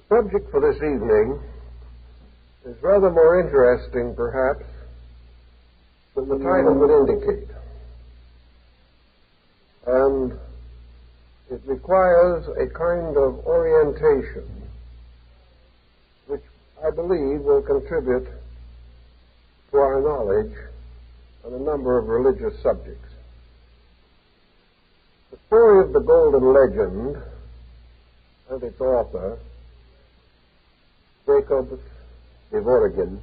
subject for this evening is rather more interesting, perhaps, than the title would indicate. And it requires a kind of orientation which I believe will contribute to our knowledge on a number of religious subjects. The story of the Golden Legend and its author, Jacob Ivorgyan,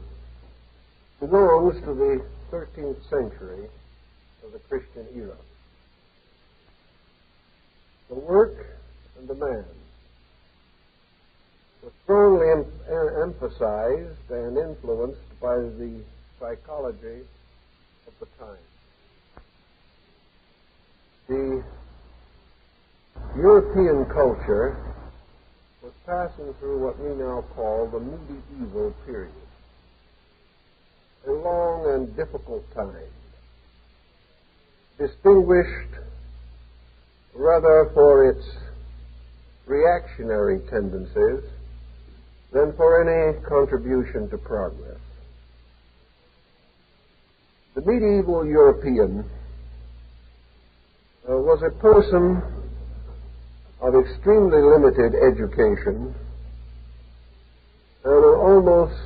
belongs to the 13th century of the Christian era. The work and the man were strongly emphasized and influenced by the psychology of the time. The European culture was passing through what we now call the medieval period, a long and difficult time, distinguished rather for its reactionary tendencies than for any contribution to progress. The medieval European was a person of extremely limited education and an almost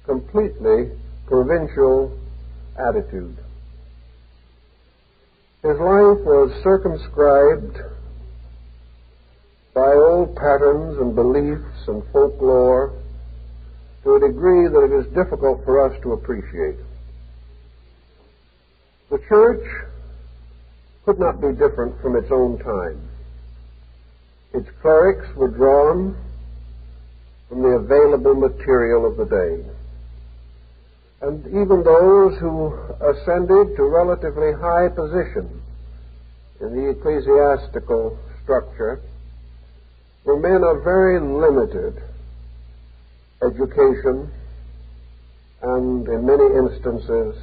completely provincial attitude. His life was circumscribed by old patterns and beliefs and folklore to a degree that it is difficult for us to appreciate. The church could not be different from its own time. Its clerics were drawn from the available material of the day. And even those who ascended to relatively high position in the ecclesiastical structure were men of very limited education and, in many instances,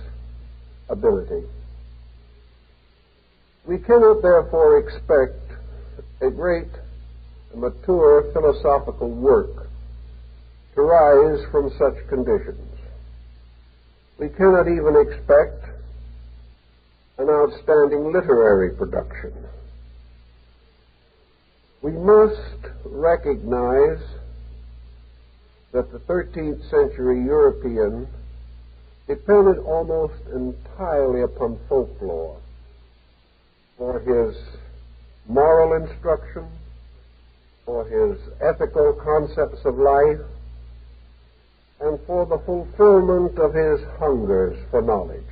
ability. We cannot, therefore, expect a great, mature philosophical work to rise from such conditions. We cannot even expect an outstanding literary production. We must recognize that the 13th century European depended almost entirely upon folklore for his moral instruction, for his ethical concepts of life, and for the fulfillment of his hungers for knowledge.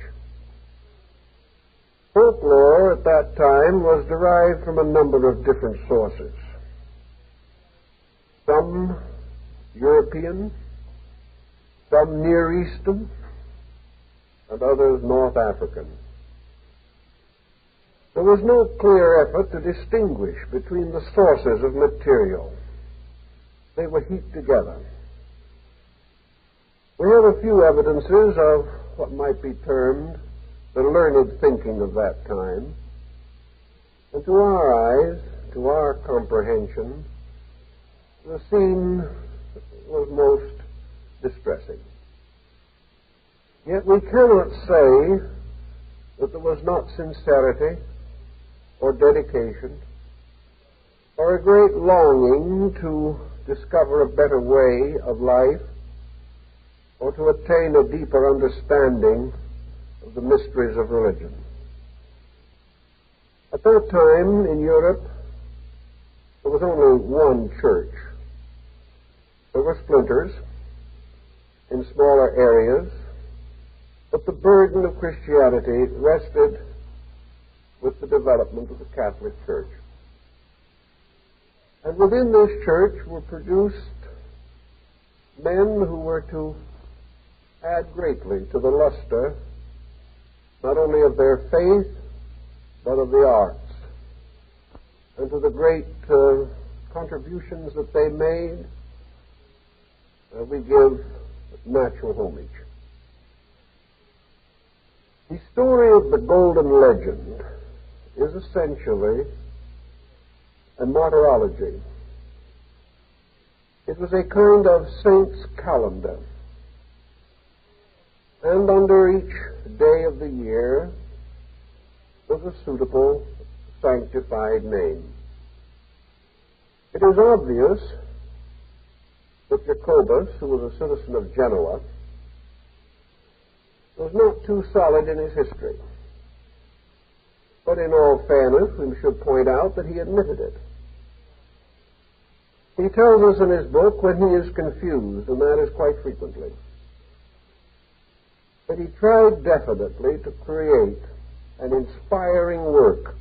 Folklore at that time was derived from a number of different sources. Some European, some Near Eastern, and others North African. There was no clear effort to distinguish between the sources of material. They were heaped together. We have a few evidences of what might be termed the learned thinking of that time. And to our eyes, to our comprehension, the scene was most distressing. Yet we cannot say that there was not sincerity or dedication or a great longing to discover a better way of life or to attain a deeper understanding of the mysteries of religion. At that time in Europe, there was only one church. There were splinters in smaller areas, but the burden of Christianity rested with the development of the Catholic Church. And within this church were produced men who were to add greatly to the luster not only of their faith, but of the arts, and to the great contributions that they made, we give natural homage. The story of the Golden Legend is essentially a martyrology. It was a kind of saint's calendar, and under each day of the year was a suitable sanctified name. It is obvious that Jacobus, who was a citizen of Genoa, was not too solid in his history. But in all fairness, we should point out that he admitted it. He tells us in his book when he is confused, and that is quite frequently, that he tried definitely to create an inspiring work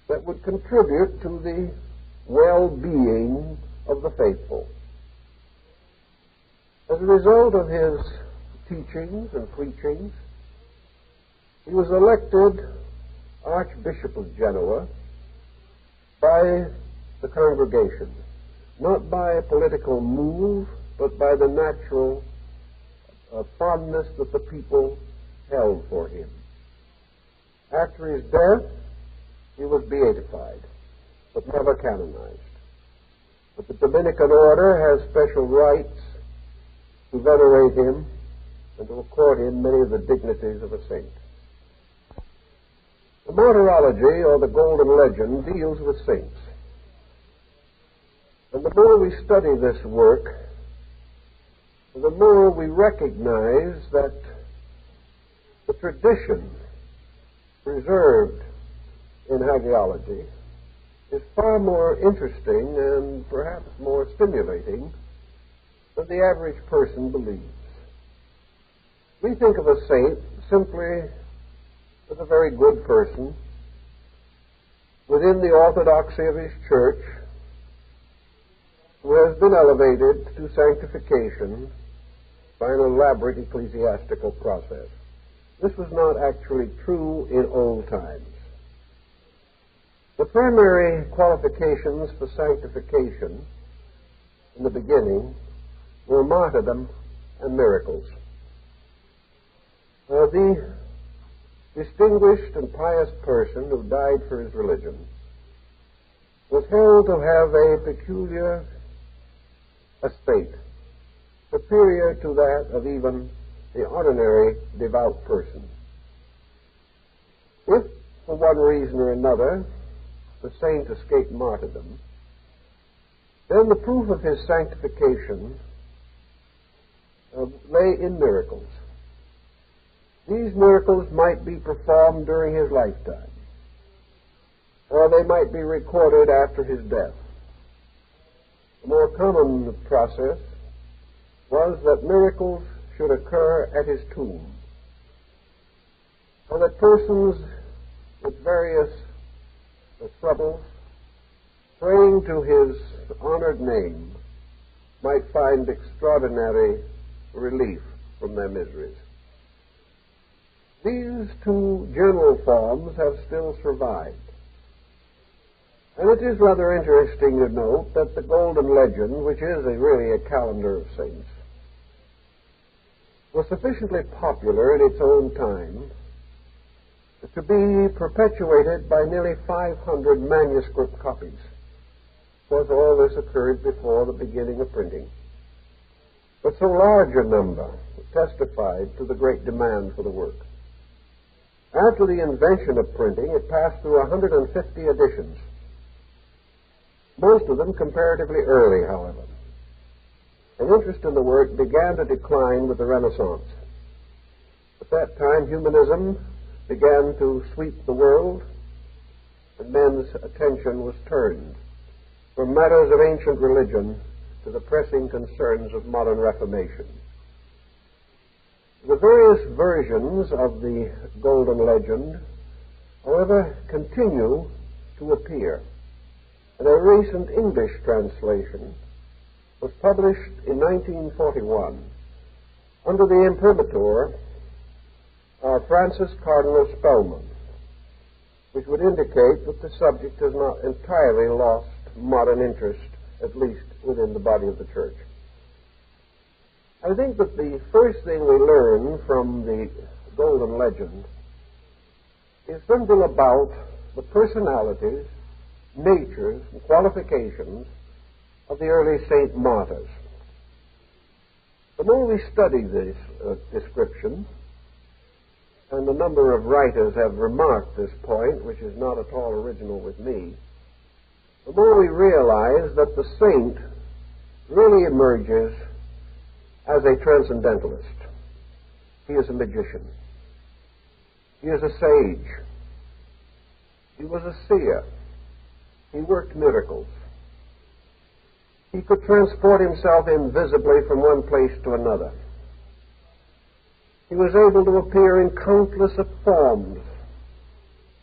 that would contribute to the well-being of the faithful. As a result of his teachings and preachings, he was elected Archbishop of Genoa by the congregation, not by a political move, but by the natural fondness that the people held for him. After his death, he was beatified, but never canonized. But the Dominican order has special rights to venerate him and to accord him many of the dignities of a saint. The martyrology, or the Golden Legend, deals with saints. And the more we study this work, the more we recognize that the tradition preserved in hagiology is far more interesting and perhaps more stimulating than the average person believes. We think of a saint simply as a very good person within the orthodoxy of his church who has been elevated to sanctification by an elaborate ecclesiastical process. This was not actually true in old times. The primary qualifications for sanctification in the beginning were martyrdom and miracles. The distinguished and pious person who died for his religion was held to have a peculiar estate, superior to that of even the ordinary devout person. If, for one reason or another, the saint escaped martyrdom, then the proof of his sanctification lay in miracles. These miracles might be performed during his lifetime, or they might be recorded after his death. The more common process was that miracles should occur at his tomb, so that persons with various troubles, praying to his honored name, might find extraordinary relief from their miseries. These two general forms have still survived. And it is rather interesting to note that the Golden Legend, which is really a calendar of saints, was sufficiently popular in its own time to be perpetuated by nearly 500 manuscript copies. Of course, all this occurred before the beginning of printing. But so large a number testified to the great demand for the work. After the invention of printing, it passed through 150 editions, most of them comparatively early, however. An interest in the work began to decline with the Renaissance. At that time, humanism began to sweep the world, and men's attention was turned from matters of ancient religion to the pressing concerns of modern reformation. The various versions of the Golden Legend, however, continue to appear. And a recent English translation was published in 1941 under the imprimatur of Francis Cardinal Spellman, which would indicate that the subject has not entirely lost modern interest, at least within the body of the Church. I think that the first thing we learn from the Golden Legend is something about the personalities, natures, and qualifications of the early saint martyrs. The more we study this description, and a number of writers have remarked this point, which is not at all original with me, the more we realize that the saint really emerges as a transcendentalist. He is a magician. He is a sage. He was a seer. He worked miracles. He could transport himself invisibly from one place to another. He was able to appear in countless of forms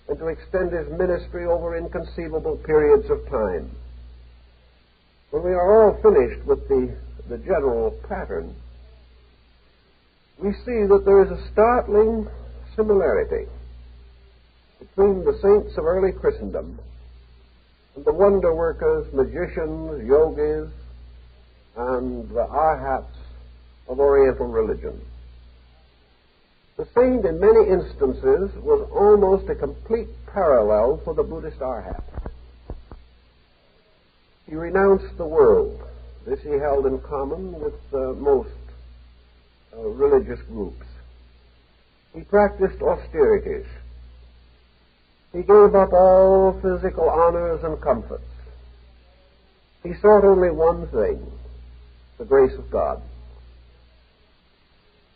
and to extend his ministry over inconceivable periods of time. When we are all finished with the general pattern, we see that there is a startling similarity between the saints of early Christendom and the wonder workers, magicians, yogis, and the arhats of Oriental religion. The saint, in many instances, was almost a complete parallel for the Buddhist arhat. He renounced the world. This he held in common with most religious groups. He practiced austerities. He gave up all physical honors and comforts. He sought only one thing, the grace of God.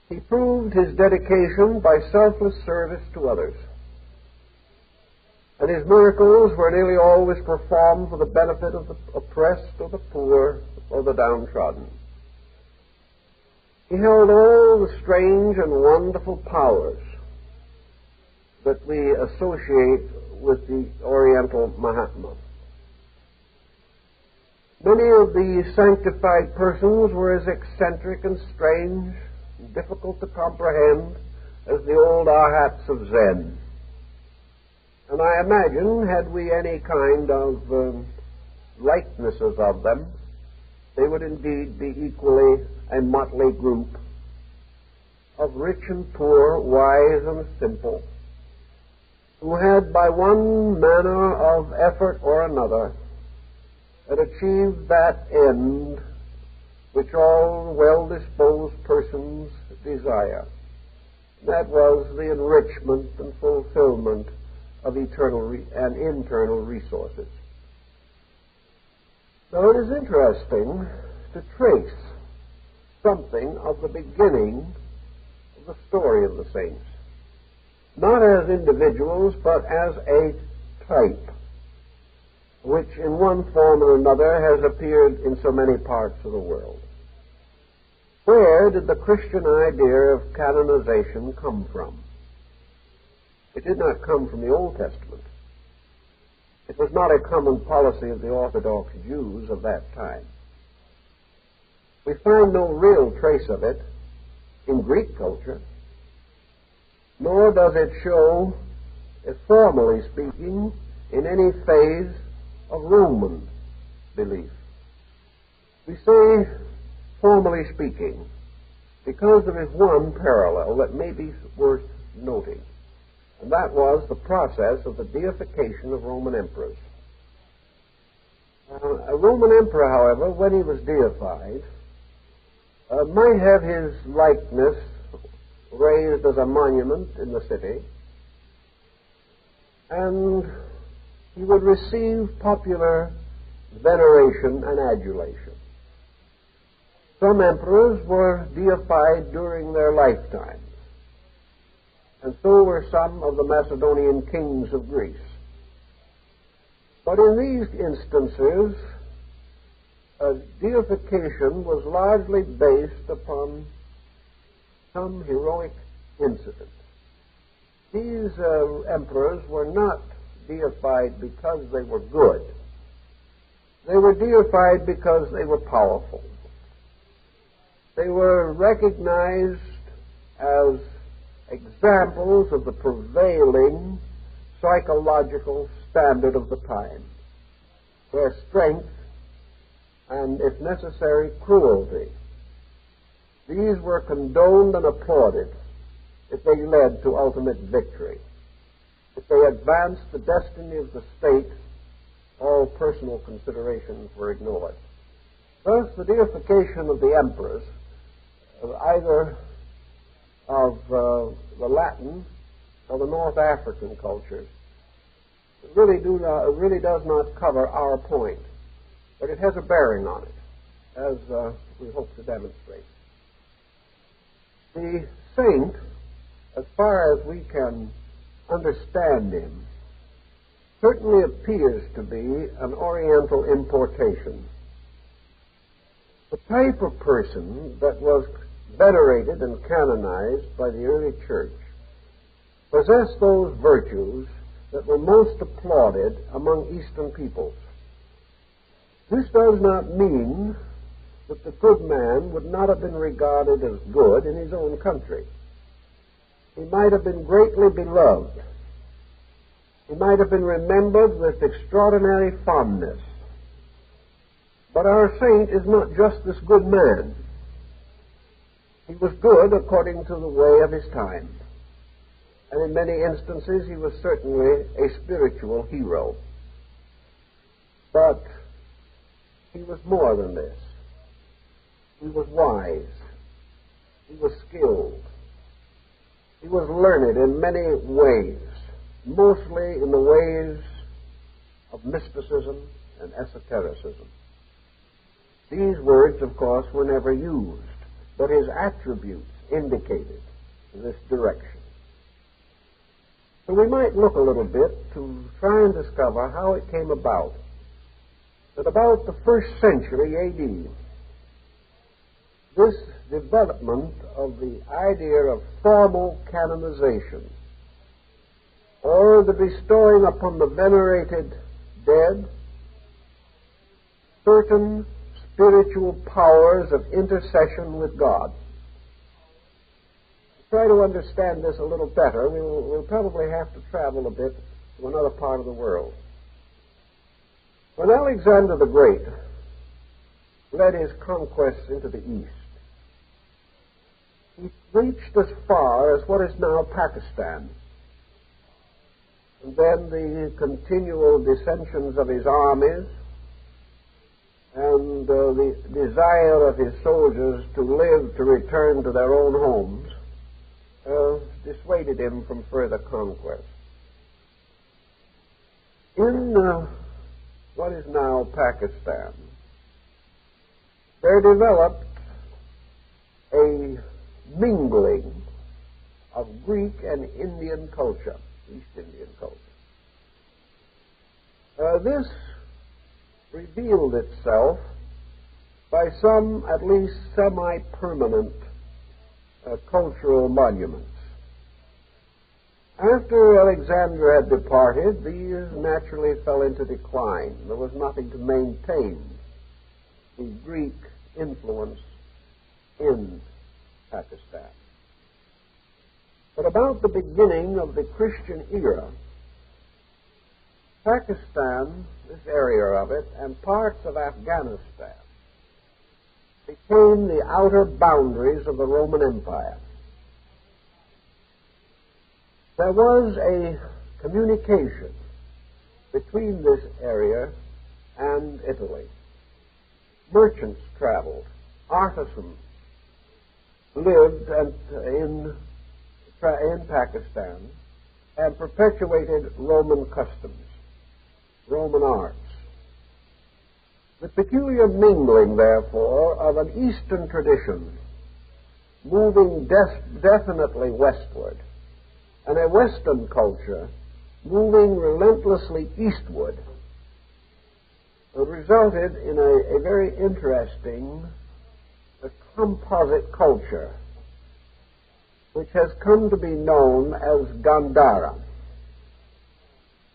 He proved his dedication by selfless service to others. And his miracles were nearly always performed for the benefit of the oppressed or the poor or the downtrodden. He held all the strange and wonderful powers that we associate with the Oriental Mahatma. Many of these sanctified persons were as eccentric and strange and difficult to comprehend as the old arhats of Zen. And I imagine, had we any kind of likenesses of them, they would indeed be equally a motley group of rich and poor, wise and simple, who had by one manner of effort or another had achieved that end which all well-disposed persons desire. That was the enrichment and fulfillment of eternal and internal resources. Now it is interesting to trace something of the beginning of the story of the saints, not as individuals, but as a type, which in one form or another has appeared in so many parts of the world. Where did the Christian idea of canonization come from? It did not come from the Old Testament. It was not a common policy of the Orthodox Jews of that time. We find no real trace of it in Greek culture, nor does it show, formally speaking, in any phase of Roman belief. We say, formally speaking, because there is one parallel that may be worth noting, and that was the process of the deification of Roman emperors. A Roman emperor, however, when he was deified, might have his likeness raised as a monument in the city, and he would receive popular veneration and adulation. Some emperors were deified during their lifetime, and so were some of the Macedonian kings of Greece. But in these instances, deification was largely based upon some heroic incident. These emperors were not deified because they were good. They were deified because they were powerful. They were recognized as examples of the prevailing psychological standard of the time, where strength and, if necessary, cruelty, these were condoned and applauded if they led to ultimate victory. If they advanced the destiny of the state, all personal considerations were ignored. Thus, the deification of the emperors, either of the Latin or the North African cultures, really does not cover our point, but it has a bearing on it, as we hope to demonstrate. The saint, as far as we can understand him, certainly appears to be an Oriental importation. The type of person that was venerated and canonized by the early church possessed those virtues that were most applauded among Eastern peoples. This does not mean that the good man would not have been regarded as good in his own country. He might have been greatly beloved. He might have been remembered with extraordinary fondness. But our saint is not just this good man. He was good according to the way of his time. And in many instances, he was certainly a spiritual hero. But he was more than this. He was wise. He was skilled. He was learned in many ways, mostly in the ways of mysticism and esotericism. These words, of course, were never used, but his attributes indicated this direction. So we might look a little bit to try and discover how it came about that about the 1st century A.D., this development of the idea of formal canonization, or the bestowing upon the venerated dead certain spiritual powers of intercession with God. To try to understand this a little better, we'll probably have to travel a bit to another part of the world. When Alexander the Great led his conquests into the East, he reached as far as what is now Pakistan. And then the continual dissensions of his armies and the desire of his soldiers to live, to return to their own homes, dissuaded him from further conquest. In what is now Pakistan, there developed a mingling of Greek and Indian culture, East Indian culture. This revealed itself by some, at least semi-permanent cultural monuments. After Alexander had departed, these naturally fell into decline. There was nothing to maintain the Greek influence in Pakistan. But about the beginning of the Christian era, Pakistan, this area of it, and parts of Afghanistan became the outer boundaries of the Roman Empire. There was a communication between this area and Italy. Merchants traveled, artisans lived in Pakistan and perpetuated Roman customs, Roman arts. The peculiar mingling, therefore, of an Eastern tradition moving definitely westward and a Western culture moving relentlessly eastward resulted in a very interesting composite culture which has come to be known as Gandhara.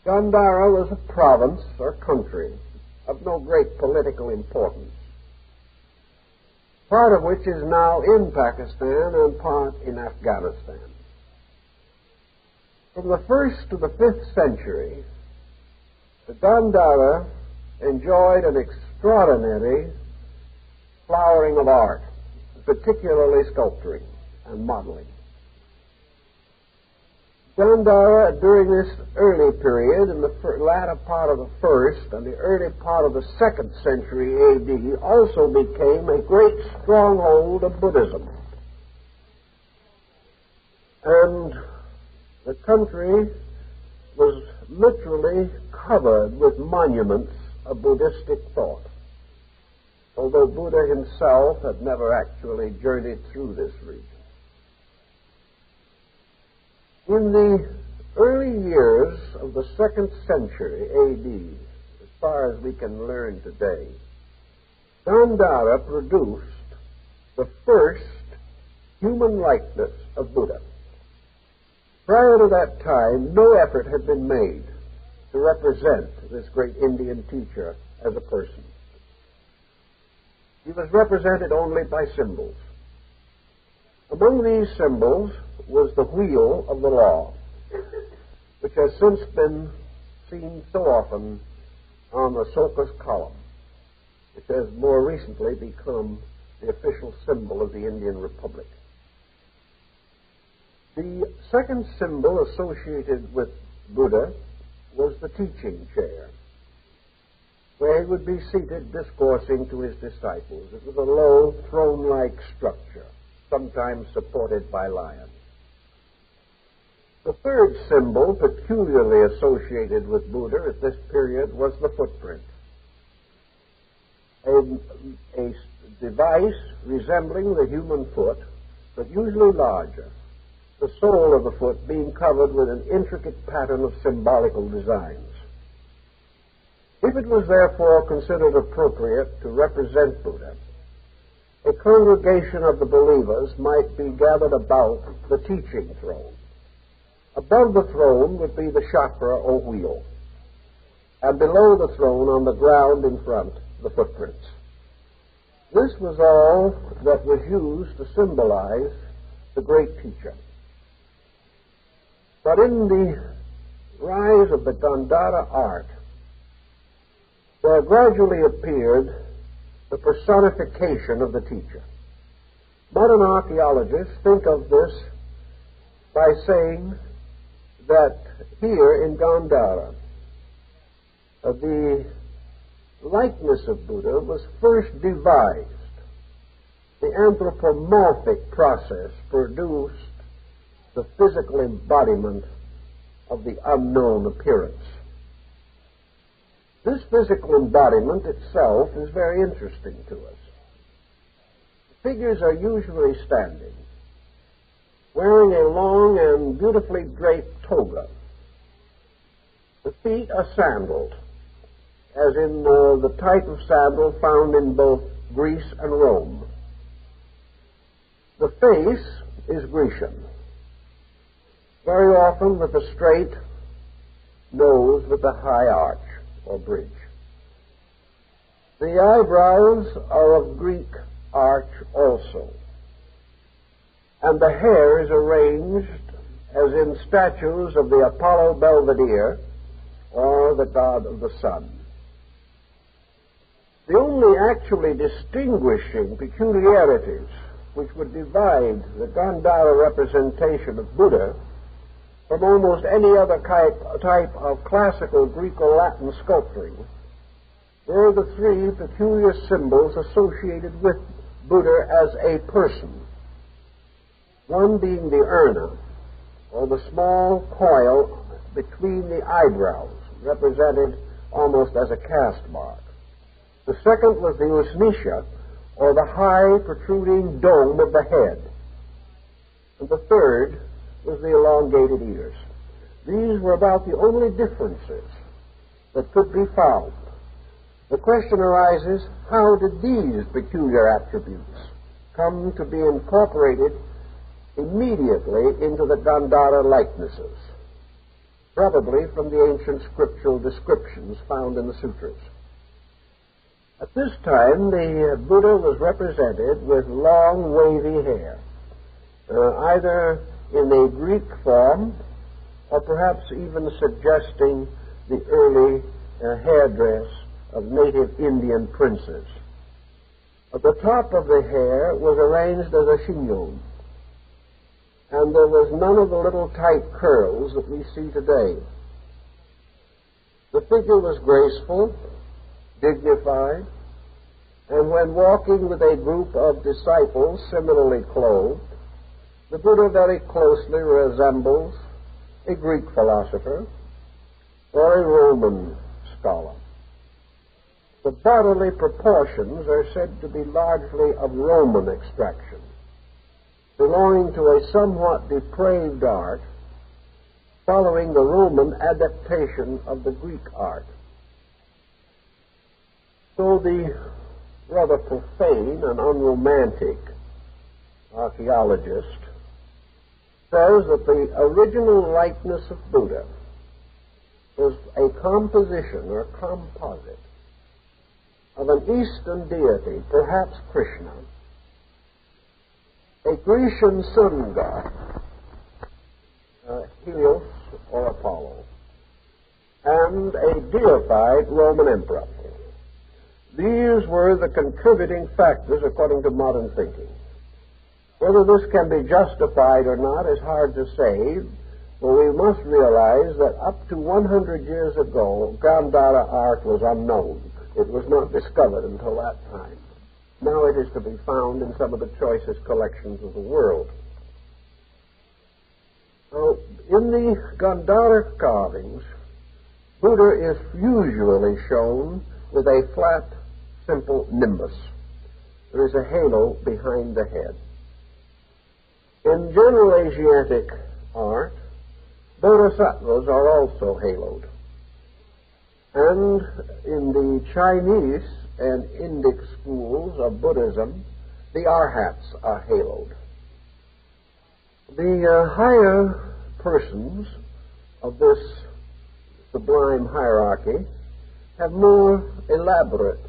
Gandhara was a province or country of no great political importance, part of which is now in Pakistan and part in Afghanistan. From the 1st to the 5th century, the Gandhara enjoyed an extraordinary flowering of art, particularly sculpturing and modeling. Gandhara, during this early period, in the latter part of the 1st and the early part of the 2nd century A.D., also became a great stronghold of Buddhism. And the country was literally covered with monuments of Buddhistic thought, although Buddha himself had never actually journeyed through this region. In the early years of the 2nd century A.D., as far as we can learn today, Gandhara produced the first human likeness of Buddha. Prior to that time, no effort had been made to represent this great Indian teacher as a person. He was represented only by symbols. Among these symbols was the wheel of the law, which has since been seen so often on the Soka's column, which has more recently become the official symbol of the Indian Republic. The second symbol associated with Buddha was the teaching chair, where he would be seated discoursing to his disciples. It was a low, throne-like structure, sometimes supported by lions. The third symbol peculiarly associated with Buddha at this period was the footprint, a device resembling the human foot, but usually larger, the sole of the foot being covered with an intricate pattern of symbolical designs. If it was therefore considered appropriate to represent Buddha, a congregation of the believers might be gathered about the teaching throne. Above the throne would be the chakra or wheel, and below the throne on the ground in front, the footprints. This was all that was used to symbolize the great teacher. But in the rise of the Gandhara art, there gradually appeared the personification of the teacher. Modern archaeologists think of this by saying that here in Gandhara, the likeness of Buddha was first devised. The anthropomorphic process produced the physical embodiment of the unknown appearance. This physical embodiment itself is very interesting to us. The figures are usually standing, wearing a long and beautifully draped toga. The feet are sandaled, as in the type of sandal found in both Greece and Rome. The face is Grecian, very often with a straight nose with a high arch or bridge. The eyebrows are of Greek arch also, and the hair is arranged as in statues of the Apollo Belvedere or the god of the sun. The only actually distinguishing peculiarities which would divide the Gandhara representation of Buddha from almost any other type of classical Greek or Latin sculpturing were the three peculiar symbols associated with Buddha as a person. One being the urna, or the small coil between the eyebrows, represented almost as a caste mark. The second was the usnisha, or the high protruding dome of the head. And the third was the elongated ears. These were about the only differences that could be found. The question arises, how did these peculiar attributes come to be incorporated immediately into the Gandhara likenesses? Probably from the ancient scriptural descriptions found in the sutras. At this time, the Buddha was represented with long, wavy hair, either in a Greek form or perhaps even suggesting the early hairdress of native Indian princes. At the top of the hair was arranged as a chignon. and there was none of the little tight curls that we see today. The figure was graceful, dignified, and when walking with a group of disciples similarly clothed, the Buddha very closely resembles a Greek philosopher or a Roman scholar. The bodily proportions are said to be largely of Roman extraction, belonging to a somewhat depraved art, following the Roman adaptation of the Greek art. So the rather profane and unromantic archaeologist says that the original likeness of Buddha was a composition or composite of an Eastern deity, perhaps Krishna, a Grecian sun god, Helios or Apollo, and a deified Roman emperor. These were the contributing factors according to modern thinking. Whether this can be justified or not is hard to say, but we must realize that up to 100 years ago, Gandhara art was unknown. It was not discovered until that time. Now it is to be found in some of the choicest collections of the world. Now, in the Gandhara carvings, Buddha is usually shown with a flat, simple nimbus. There is a halo behind the head. In general Asiatic art, bodhisattvas are also haloed. And in the Chinese and Indic schools of Buddhism, the arhats are haloed. The higher persons of this sublime hierarchy have more elaborate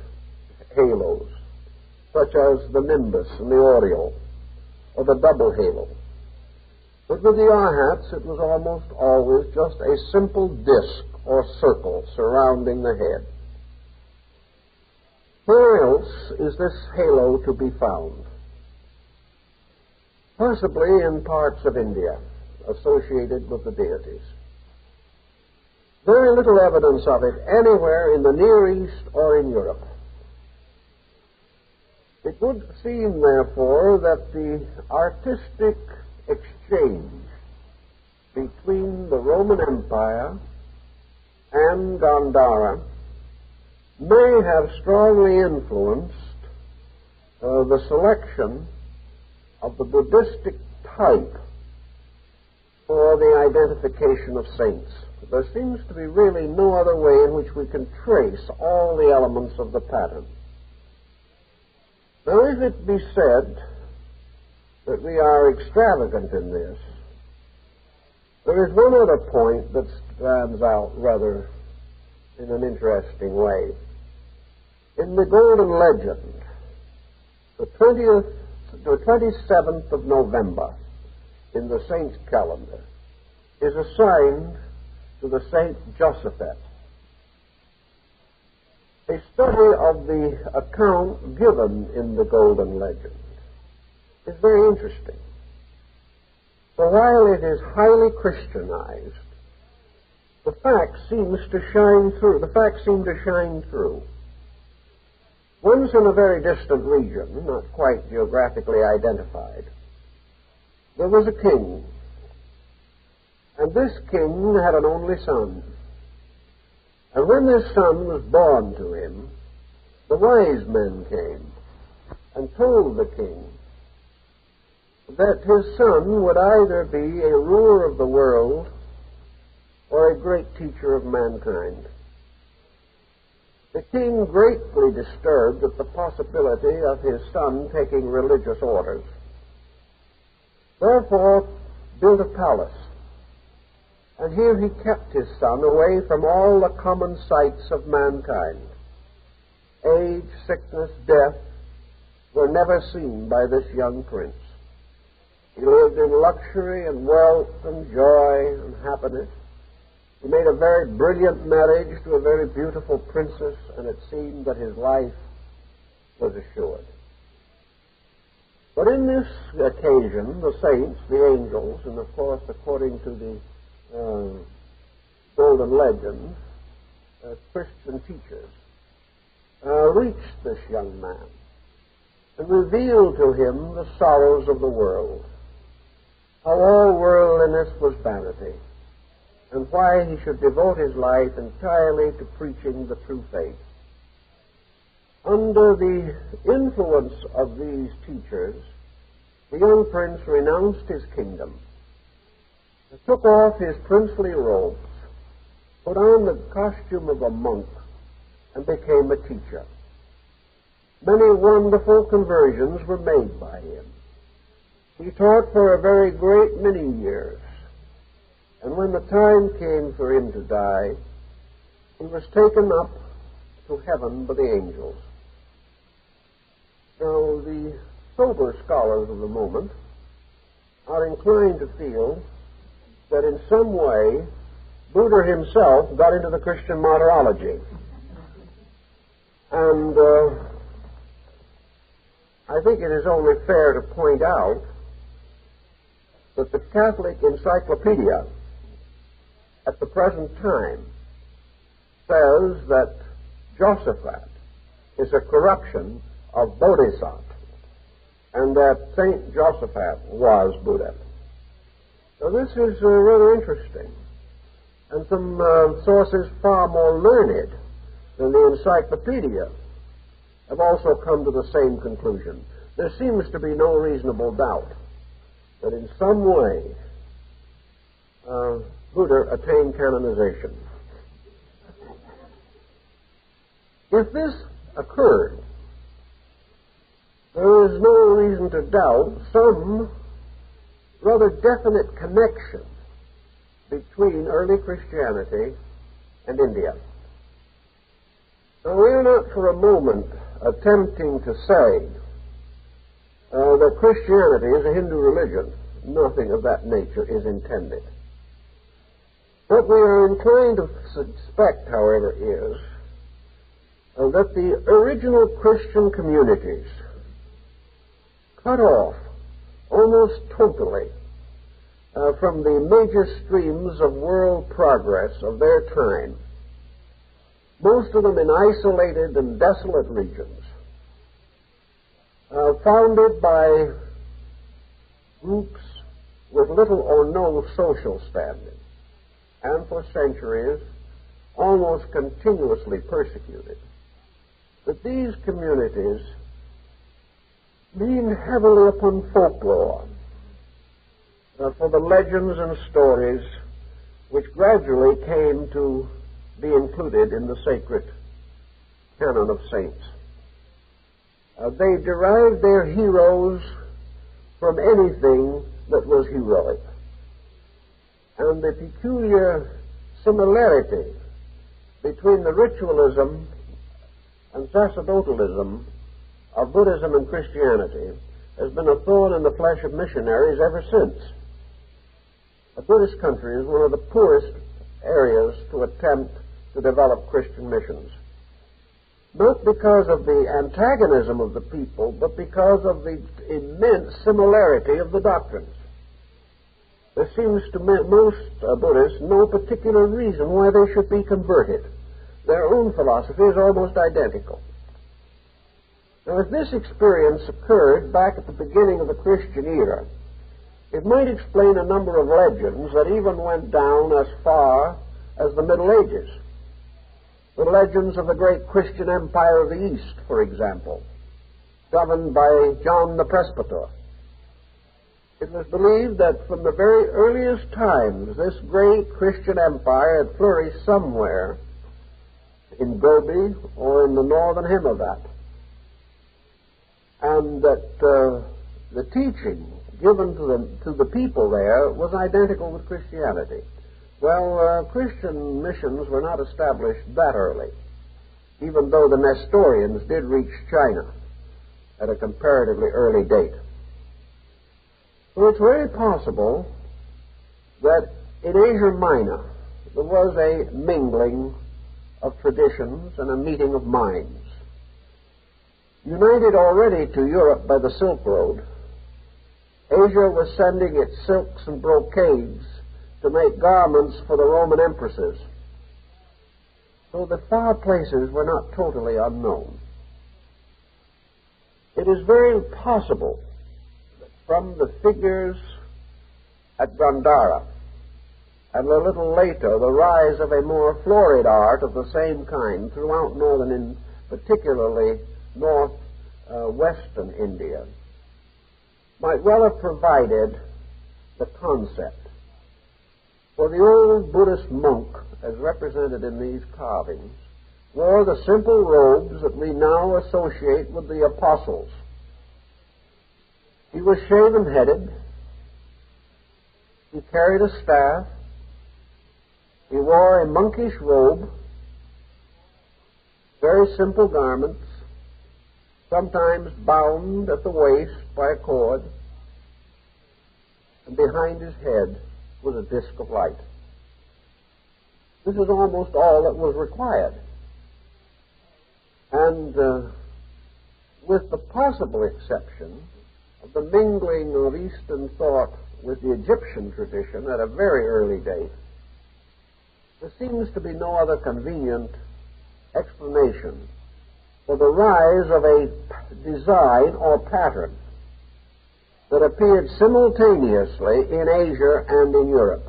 halos, such as the nimbus and the aureole, or the double halo. But with the arhats, it was almost always just a simple disk or circle surrounding the head. Where else is this halo to be found? Possibly in parts of India associated with the deities. Very little evidence of it anywhere in the Near East or in Europe. It would seem, therefore, that the artistic exchange between the Roman Empire and Gandhara may have strongly influenced the selection of the Buddhistic type for the identification of saints. There seems to be really no other way in which we can trace all the elements of the pattern. Now, if it be said that we are extravagant in this, there is one other point that stands out rather in an interesting way. In the Golden Legend, the 27th of November in the saint's calendar is assigned to the Saint Josaphat. A study of the account given in the Golden Legend is very interesting. For while it is highly Christianized, the facts seem to shine through. Once in a very distant region, not quite geographically identified, there was a king. And this king had an only son. And when this son was born to him, the wise men came and told the king that his son would either be a ruler of the world or a great teacher of mankind. The king, greatly disturbed at the possibility of his son taking religious orders, therefore built a palace. And here he kept his son away from all the common sights of mankind. Age, sickness, death were never seen by this young prince. He lived in luxury and wealth and joy and happiness. He made a very brilliant marriage to a very beautiful princess, and it seemed that his life was assured. But in this occasion, the saints, the angels, and of course, according to the Golden Legend, Christian teachers, reached this young man and revealed to him the sorrows of the world, how all worldliness was vanity, and why he should devote his life entirely to preaching the true faith. Under the influence of these teachers, the young prince renounced his kingdom, took off his princely robes, put on the costume of a monk, and became a teacher. Many wonderful conversions were made by him. He taught for a very great many years, and when the time came for him to die, he was taken up to heaven by the angels. Now, the sober scholars of the moment are inclined to feel that in some way Buddha himself got into the Christian martyrology. And I think it is only fair to point out that the Catholic Encyclopedia at the present time says that Josaphat is a corruption of Bodhisattva, and that Saint Josaphat was Buddha. Now this is rather interesting, and some sources far more learned than the Encyclopedia have also come to the same conclusion. There seems to be no reasonable doubt that in some way Buddha attained canonization. If this occurred, there is no reason to doubt some rather definite connection between early Christianity and India. Now, we are not for a moment attempting to say that Christianity is a Hindu religion. Nothing of that nature is intended. What we are inclined to suspect, however, is that the original Christian communities cut off almost totally from the major streams of world progress of their time, most of them in isolated and desolate regions, founded by groups with little or no social standing, and for centuries almost continuously persecuted. That these communities lean heavily upon folklore for the legends and stories which gradually came to be included in the sacred canon of saints. They derived their heroes from anything that was heroic. And the peculiar similarity between the ritualism and sacerdotalism of Buddhism and Christianity has been a thorn in the flesh of missionaries ever since. A Buddhist country is one of the poorest areas to attempt to develop Christian missions. Not because of the antagonism of the people, but because of the immense similarity of the doctrines. There seems to most Buddhists no particular reason why they should be converted. Their own philosophy is almost identical. Now, if this experience occurred back at the beginning of the Christian era, it might explain a number of legends that even went down as far as the Middle Ages. The legends of the great Christian empire of the East, for example, governed by John the Presbyter. It was believed that from the very earliest times, this great Christian empire had flourished somewhere in Gobi or in the northern Himavad, and that the teaching given to the people there was identical with Christianity. Well, Christian missions were not established that early, even though the Nestorians did reach China at a comparatively early date. So it's very possible that in Asia Minor there was a mingling of traditions and a meeting of minds. United already to Europe by the Silk Road, Asia was sending its silks and brocades to make garments for the Roman empresses. So the far places were not totally unknown. It is very possible that from the figures at Gandhara, and a little later the rise of a more florid art of the same kind throughout northern and particularly northwestern India, might well have provided the concept. For the old Buddhist monk, as represented in these carvings, wore the simple robes that we now associate with the apostles. He was shaven-headed. He carried a staff. He wore a monkish robe, very simple garments, sometimes bound at the waist by a cord, and behind his head was a disk of light. This is almost all that was required. And with the possible exception of the mingling of Eastern thought with the Egyptian tradition at a very early date, there seems to be no other convenient explanation for the rise of a design or pattern that appeared simultaneously in Asia and in Europe.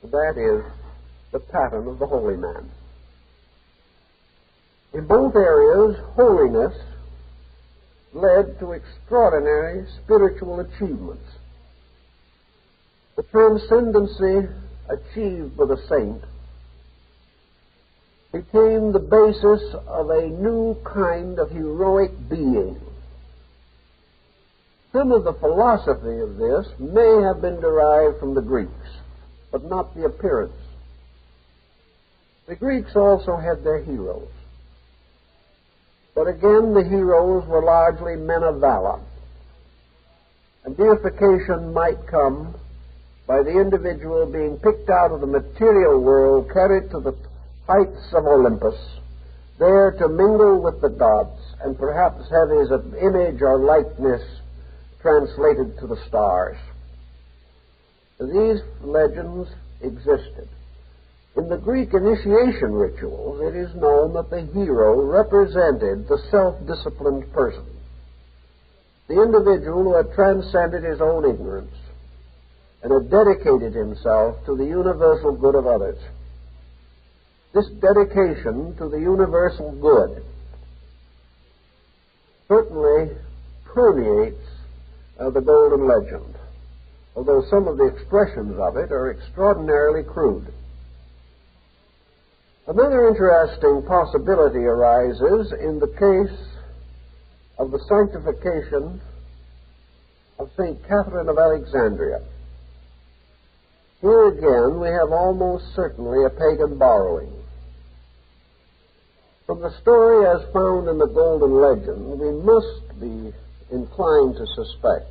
That is the pattern of the holy man. In both areas, holiness led to extraordinary spiritual achievements. The transcendency achieved by the saint became the basis of a new kind of heroic being. Some of the philosophy of this may have been derived from the Greeks, but not the appearance. The Greeks also had their heroes. But again, the heroes were largely men of valor. And deification might come by the individual being picked out of the material world, carried to the heights of Olympus, there to mingle with the gods, and perhaps have his image or likeness translated to the stars. These legends existed. In the Greek initiation rituals, it is known that the hero represented the self-disciplined person, the individual who had transcended his own ignorance and had dedicated himself to the universal good of others. This dedication to the universal good certainly permeates the Golden Legend, although some of the expressions of it are extraordinarily crude. Another interesting possibility arises in the case of the sanctification of St. Catherine of Alexandria. Here again we have almost certainly a pagan borrowing. From the story as found in the Golden Legend, we must be inclined to suspect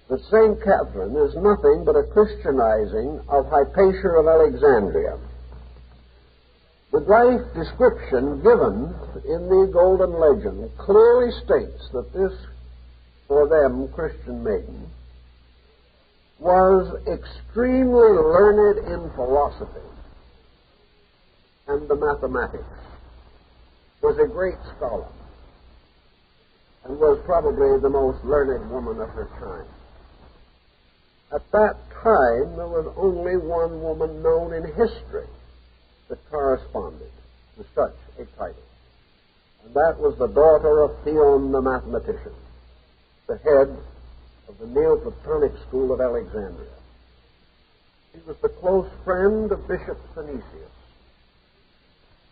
that St. Catherine is nothing but a Christianizing of Hypatia of Alexandria. The life description given in the Golden Legend clearly states that this, for them, Christian maiden was extremely learned in philosophy and the mathematics, was a great scholar, and was probably the most learned woman of her time. At that time, there was only one woman known in history that corresponded to such a title, and that was the daughter of Theon the mathematician, the head of the Neoplatonic school of Alexandria. She was the close friend of Bishop Synesius,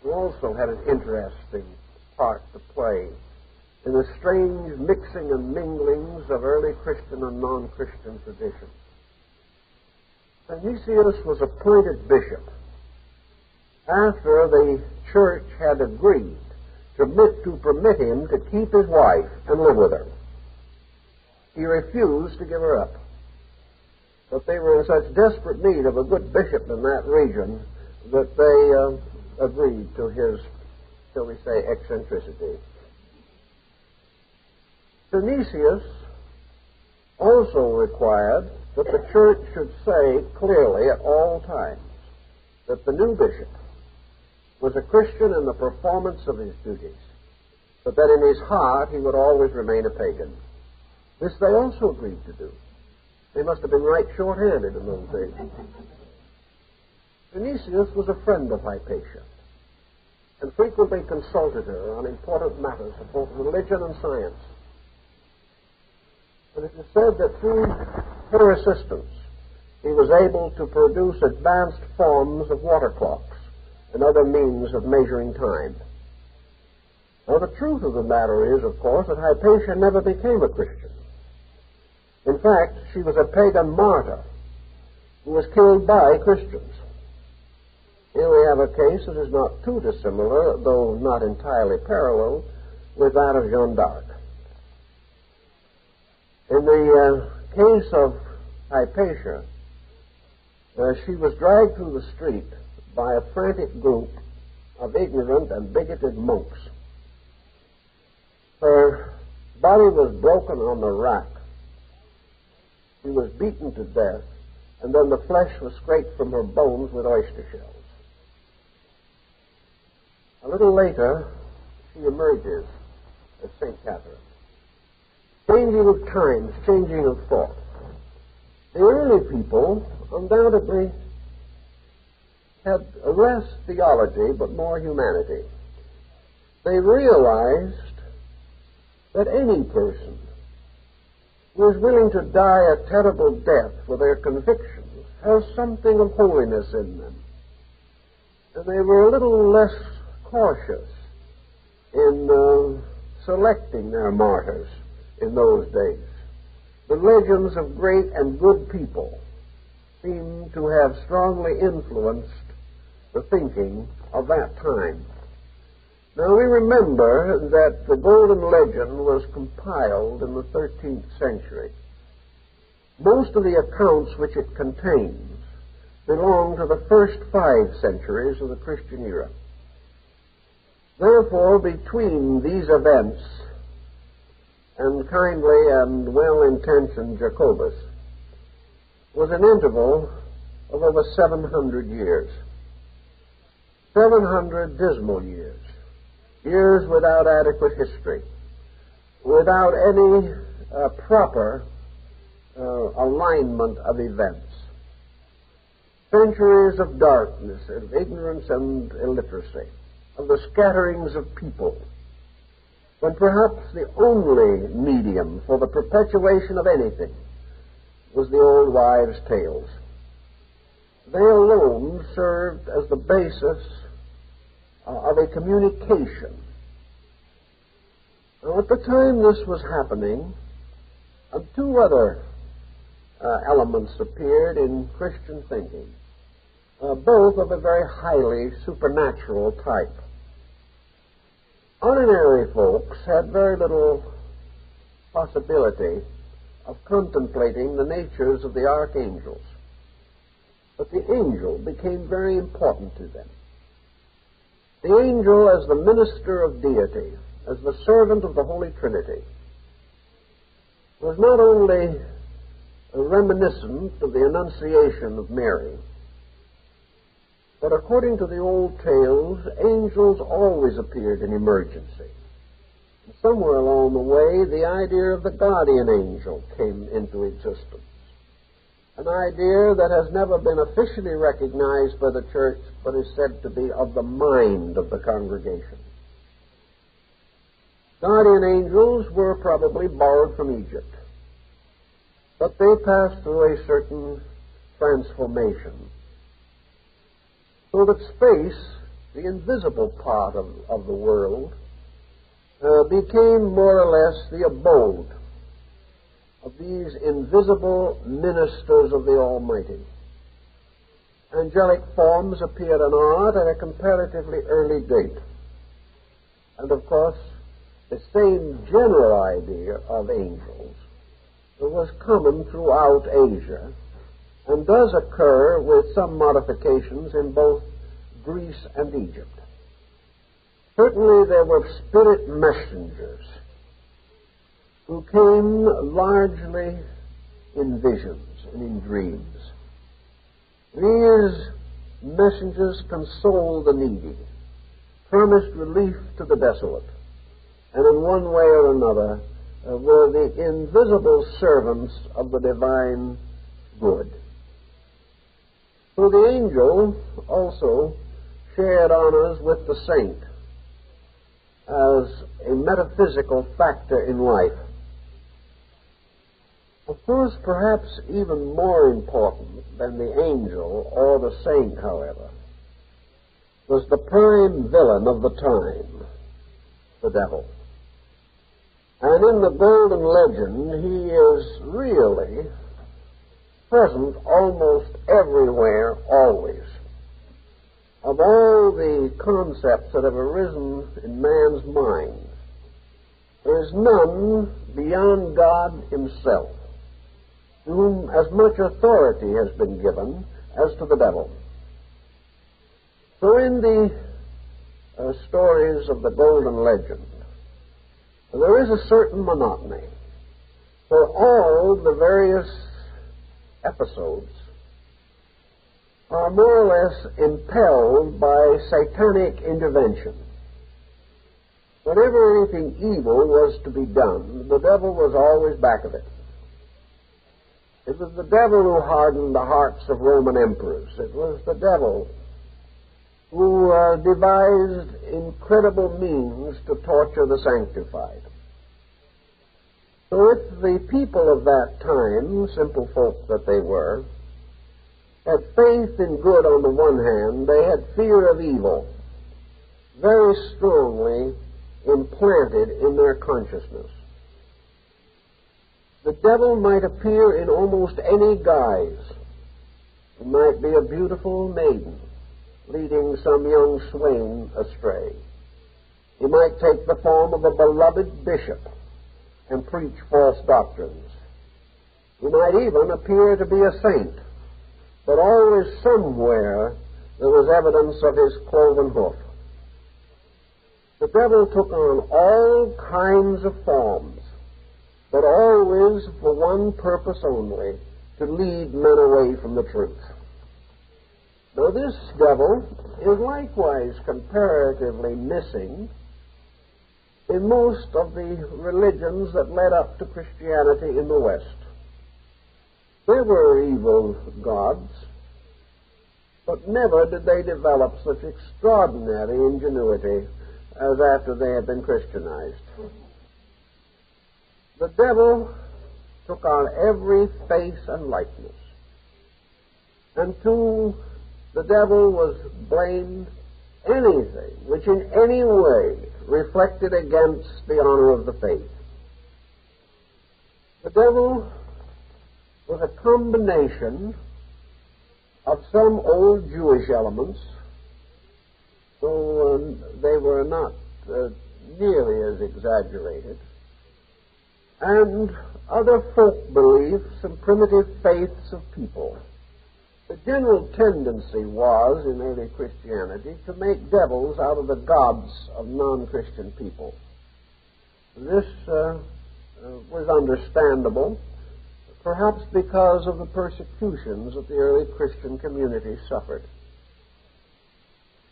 who also had an interesting part to play in the strange mixing and minglings of early Christian and non-Christian traditions. Synesius was appointed bishop after the church had agreed to permit him to keep his wife and live with her. He refused to give her up. But they were in such desperate need of a good bishop in that region that they agreed to his, shall we say, eccentricity. Synesius also required that the church should say clearly at all times that the new bishop was a Christian in the performance of his duties, but that in his heart he would always remain a pagan. This they also agreed to do. They must have been right short-handed in those days. Dionysius was a friend of Hypatia and frequently consulted her on important matters of both religion and science. And it is said that through her assistance he was able to produce advanced forms of water clocks and other means of measuring time. Now, the truth of the matter is, of course, that Hypatia never became a Christian. In fact, she was a pagan martyr who was killed by Christians. Here we have a case that is not too dissimilar, though not entirely parallel, with that of Jeanne d'Arc. In the case of Hypatia, she was dragged through the street by a frantic group of ignorant and bigoted monks. Her body was broken on the rack. She was beaten to death, and then the flesh was scraped from her bones with oyster shells. A little later, she emerges as St. Catherine. Changing of times, changing of thought. The early people undoubtedly had less theology but more humanity. They realized that any person who is willing to die a terrible death for their convictions has something of holiness in them. And they were a little less cautious in selecting their martyrs in those days. The legends of great and good people seem to have strongly influenced the thinking of that time. Now, we remember that the Golden Legend was compiled in the 13th century. Most of the accounts which it contains belong to the first 5 centuries of the Christian era. Therefore, between these events and kindly and well-intentioned Jacobus was an interval of over 700 years. 700 dismal years. Years without adequate history, without any proper alignment of events. Centuries of darkness, of ignorance and illiteracy, of the scatterings of people, when perhaps the only medium for the perpetuation of anything was the old wives' tales. They alone served as the basis of a communication. Now, at the time this was happening, 2 other elements appeared in Christian thinking, both of a very highly supernatural type. Ordinary folks had very little possibility of contemplating the natures of the archangels, but the angel became very important to them. The angel as the minister of deity, as the servant of the Holy Trinity, was not only reminiscent of the Annunciation of Mary, but according to the old tales, angels always appeared in emergency. And somewhere along the way, the idea of the guardian angel came into existence, an idea that has never been officially recognized by the Church, but is said to be of the mind of the congregation. Guardian angels were probably borrowed from Egypt, but they passed through a certain transformation, so that space, the invisible part of the world, became more or less the abode of these invisible ministers of the Almighty. Angelic forms appeared on art at a comparatively early date. And of course, the same general idea of angels was common throughout Asia and does occur with some modifications in both Greece and Egypt. Certainly there were spirit messengers who came largely in visions and in dreams. These messengers consoled the needy, promised relief to the desolate, and in one way or another were the invisible servants of the divine good. So the angel also shared honors with the saint as a metaphysical factor in life. Of course, perhaps even more important than the angel or the saint, however, was the prime villain of the time, the devil. And in the Golden Legend, he is really present almost everywhere, always. Of all the concepts that have arisen in man's mind, there is none beyond God himself, to whom as much authority has been given as to the devil. So in the stories of the Golden Legend, there is a certain monotony. For all the various episodes are more or less impelled by satanic intervention. Whenever anything evil was to be done, the devil was always back of it. It was the devil who hardened the hearts of Roman emperors. It was the devil who devised incredible means to torture the sanctified. So if the people of that time, simple folk that they were, had faith in good on the one hand, they had fear of evil very strongly implanted in their consciousness. The devil might appear in almost any guise. It might be a beautiful maiden leading some young swain astray. He might take the form of a beloved bishop and preach false doctrines. He might even appear to be a saint, but always somewhere there was evidence of his cloven hoof. The devil took on all kinds of forms, but always for one purpose only, to lead men away from the truth. Now this devil is likewise comparatively missing in most of the religions that led up to Christianity in the West. There were evil gods, but never did they develop such extraordinary ingenuity as after they had been Christianized. The devil took on every face and likeness, and to the devil was blamed anything which in any way reflected against the honor of the faith. The devil was a combination of some old Jewish elements, though they were not nearly as exaggerated, and other folk beliefs and primitive faiths of people. The general tendency was, in early Christianity, to make devils out of the gods of non-Christian people. This was understandable, perhaps because of the persecutions that the early Christian community suffered.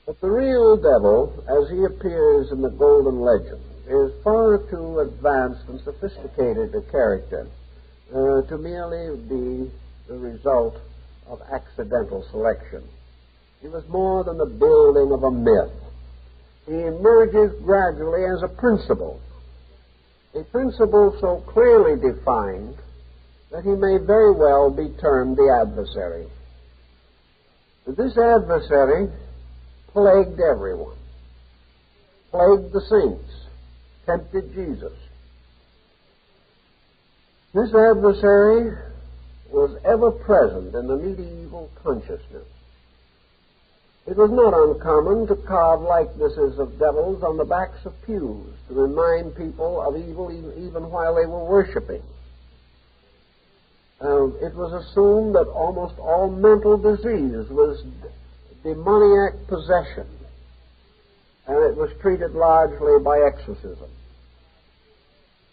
But the real devil, as he appears in the Golden Legend, is far too advanced and sophisticated a character to merely be the result of accidental selection. He was more than the building of a myth. He emerges gradually as a principle so clearly defined that he may very well be termed the adversary. This adversary plagued everyone, plagued the saints, tempted Jesus. This adversary was ever present in the medieval consciousness. It was not uncommon to carve likenesses of devils on the backs of pews to remind people of evil even while they were worshiping. It was assumed that almost all mental disease was demoniac possession, and it was treated largely by exorcism.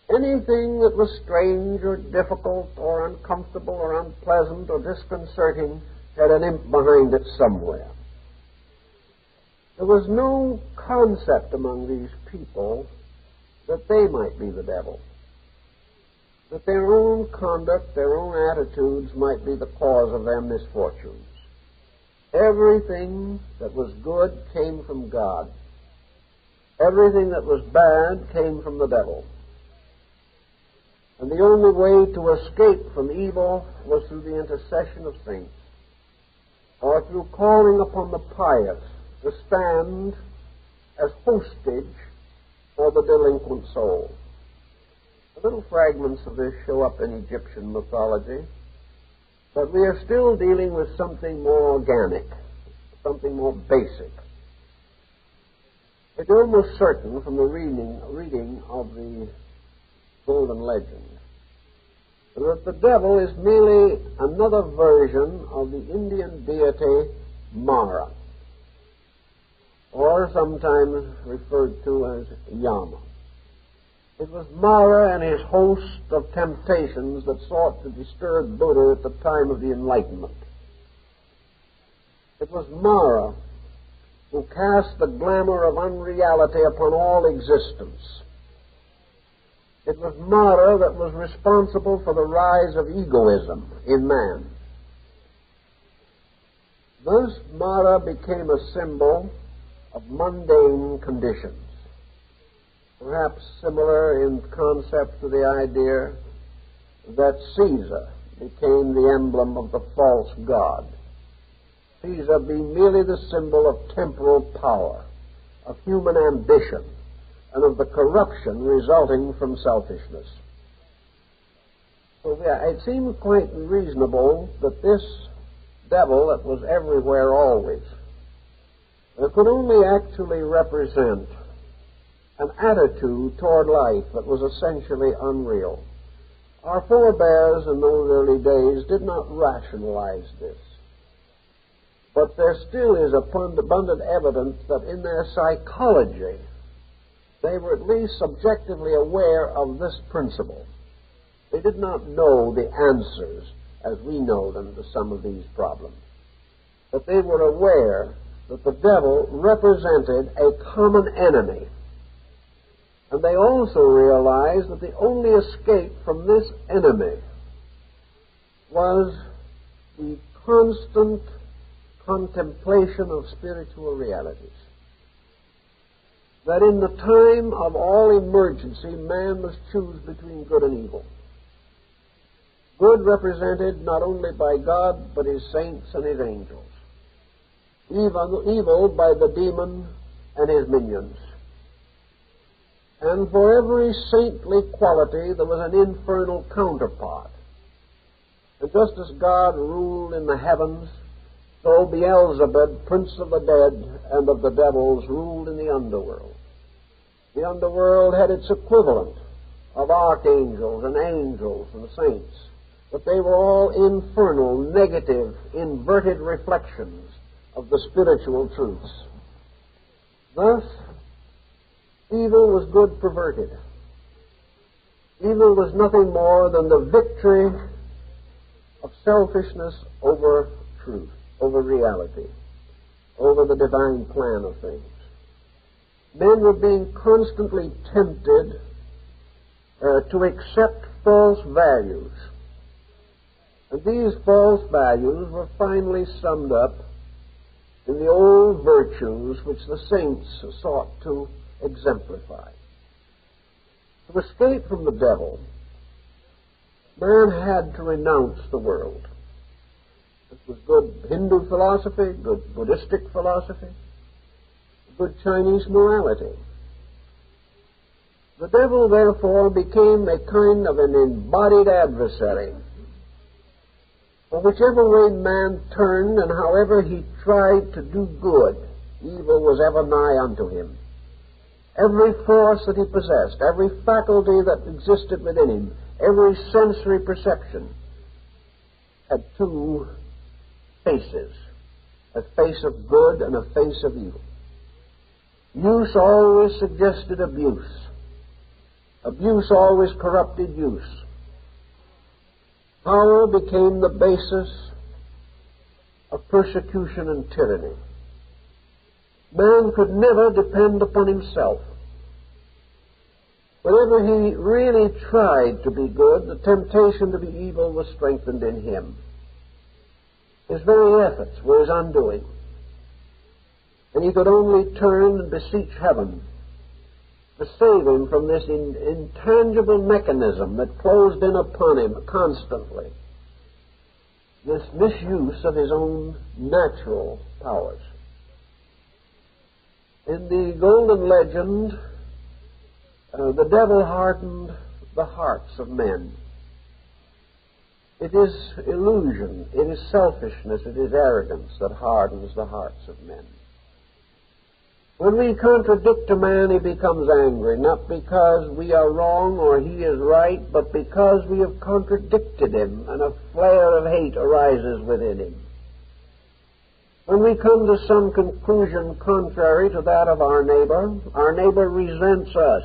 Anything that was strange or difficult or uncomfortable or unpleasant or disconcerting had an imp behind it somewhere. There was no concept among these people that they might be the devil, that their own conduct, their own attitudes might be the cause of their misfortunes. Everything that was good came from God. Everything that was bad came from the devil. And the only way to escape from evil was through the intercession of saints, or through calling upon the pious to stand as hostage for the delinquent soul. The little fragments of this show up in Egyptian mythology, but we are still dealing with something more organic, something more basic. It's almost certain from the reading of the Golden Legend that the devil is merely another version of the Indian deity Mara, or sometimes referred to as Yama. It was Mara and his host of temptations that sought to disturb Buddha at the time of the Enlightenment. It was Mara who cast the glamour of unreality upon all existence. It was Mara that was responsible for the rise of egoism in man. Thus, Mara became a symbol of mundane conditions, perhaps similar in concept to the idea that Caesar became the emblem of the false god. Caesar being merely the symbol of temporal power, of human ambition, and of the corruption resulting from selfishness. So it seemed quite reasonable that this devil that was everywhere always could only actually represent an attitude toward life that was essentially unreal. Our forebears in those early days did not rationalize this. But there still is abundant evidence that in their psychology they were at least subjectively aware of this principle. They did not know the answers as we know them to some of these problems. But they were aware that the devil represented a common enemy. And they also realized that the only escape from this enemy was the constant contemplation of spiritual realities. That in the time of all emergency, man must choose between good and evil. Good represented not only by God, but his saints and his angels. Evil by the demon and his minions. And for every saintly quality there was an infernal counterpart. And just as God ruled in the heavens, so Beelzebub, prince of the dead and of the devils, ruled in the underworld. The underworld had its equivalent of archangels and angels and saints, but they were all infernal, negative, inverted reflections of the spiritual truths. Thus, evil was good perverted. Evil was nothing more than the victory of selfishness over truth, over reality, over the divine plan of things. Men were being constantly tempted to accept false values. And these false values were finally summed up in the old virtues which the saints sought to exemplify. To escape from the devil, man had to renounce the world. This was good Hindu philosophy, good Buddhistic philosophy, good Chinese morality. The devil, therefore, became a kind of an embodied adversary. For whichever way man turned and however he tried to do good, evil was ever nigh unto him. Every force that he possessed, every faculty that existed within him, every sensory perception had two faces, a face of good and a face of evil. Use always suggested abuse. Abuse always corrupted use. Power became the basis of persecution and tyranny. Man could never depend upon himself. Whenever he really tried to be good, the temptation to be evil was strengthened in him. His very efforts were his undoing. And he could only turn and beseech heaven to save him from this intangible mechanism that closed in upon him constantly, this misuse of his own natural powers. In the Golden Legend, the devil hardened the hearts of men. It is illusion, it is selfishness, it is arrogance that hardens the hearts of men. When we contradict a man, he becomes angry, not because we are wrong or he is right, but because we have contradicted him, and a flare of hate arises within him. When we come to some conclusion contrary to that of our neighbor resents us.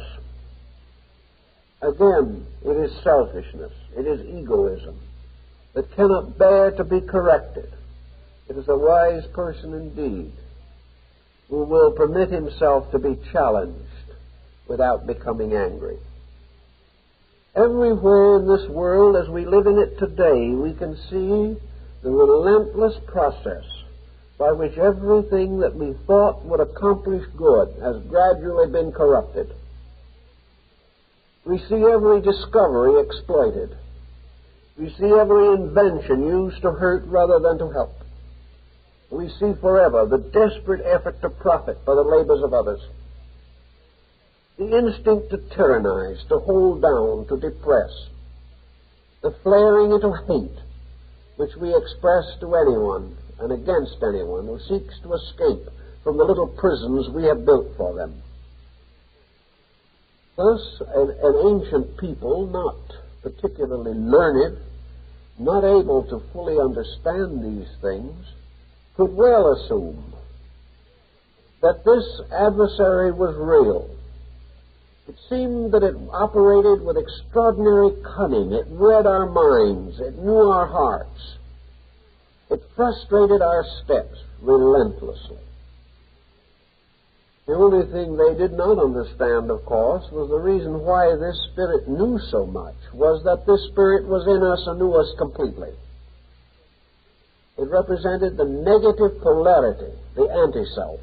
Again, it is selfishness, it is egoism that cannot bear to be corrected. It is a wise person indeed who will permit himself to be challenged without becoming angry. Everywhere in this world, as we live in it today, we can see the relentless process by which everything that we thought would accomplish good has gradually been corrupted. We see every discovery exploited. We see every invention used to hurt rather than to help. We see forever the desperate effort to profit by the labors of others. The instinct to tyrannize, to hold down, to depress. The flaring into hate which we express to anyone and against anyone who seeks to escape from the little prisons we have built for them. Thus, an ancient people, not particularly learned, not able to fully understand these things, could well assume that this adversary was real. It seemed that it operated with extraordinary cunning. It read our minds. It knew our hearts. It frustrated our steps relentlessly. The only thing they did not understand, of course, was the reason why this spirit knew so much, was that this spirit was in us and knew us completely. It represented the negative polarity, the anti-self.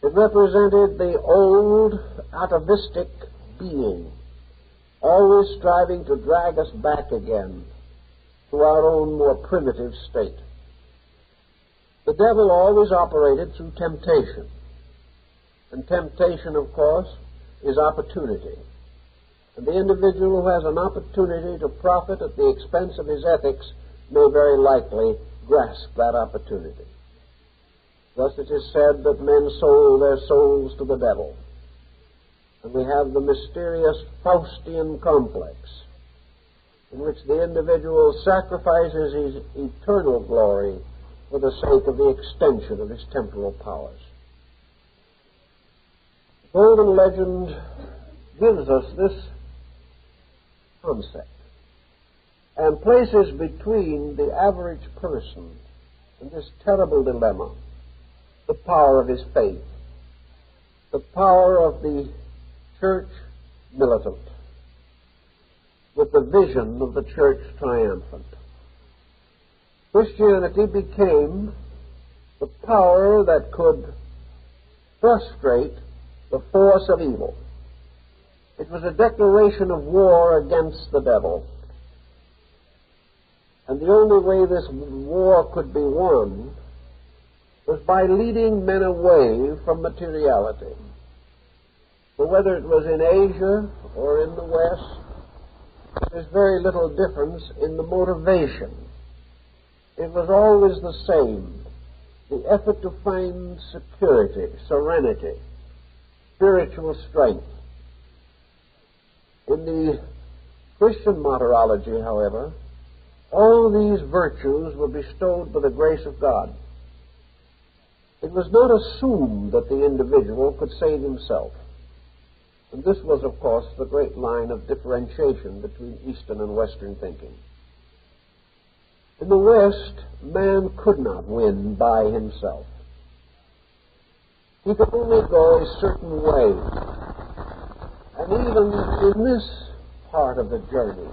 It represented the old, atavistic being, always striving to drag us back again to our own more primitive state. The devil always operated through temptation. And temptation, of course, is opportunity. And the individual who has an opportunity to profit at the expense of his ethics may very likely grasp that opportunity. Thus it is said that men sold their souls to the devil. And we have the mysterious Faustian complex, in which the individual sacrifices his eternal glory for the sake of the extension of his temporal powers. The Golden Legend gives us this concept and places between the average person and this terrible dilemma the power of his faith, the power of the church militant, with the vision of the church triumphant. Christianity became the power that could frustrate the force of evil. It was a declaration of war against the devil. And the only way this war could be won was by leading men away from materiality. For whether it was in Asia or in the West, there's very little difference in the motivation. It was always the same, the effort to find security, serenity, spiritual strength. In the Christian martyrology, however, all these virtues were bestowed by the grace of God. It was not assumed that the individual could save himself. And this was, of course, the great line of differentiation between Eastern and Western thinking. In the West, man could not win by himself. He could only go a certain way. And even in this part of the journey,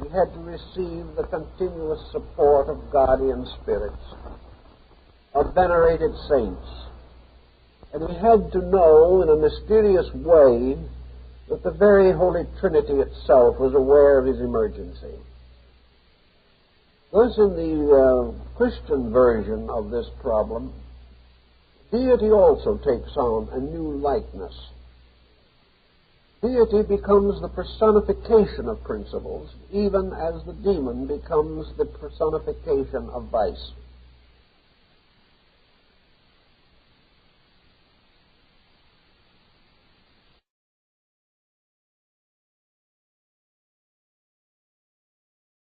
he had to receive the continuous support of guardian spirits, of venerated saints. And he had to know in a mysterious way that the very Holy Trinity itself was aware of his emergency. Thus, in the Christian version of this problem, deity also takes on a new likeness. Deity becomes the personification of principles, even as the demon becomes the personification of vice.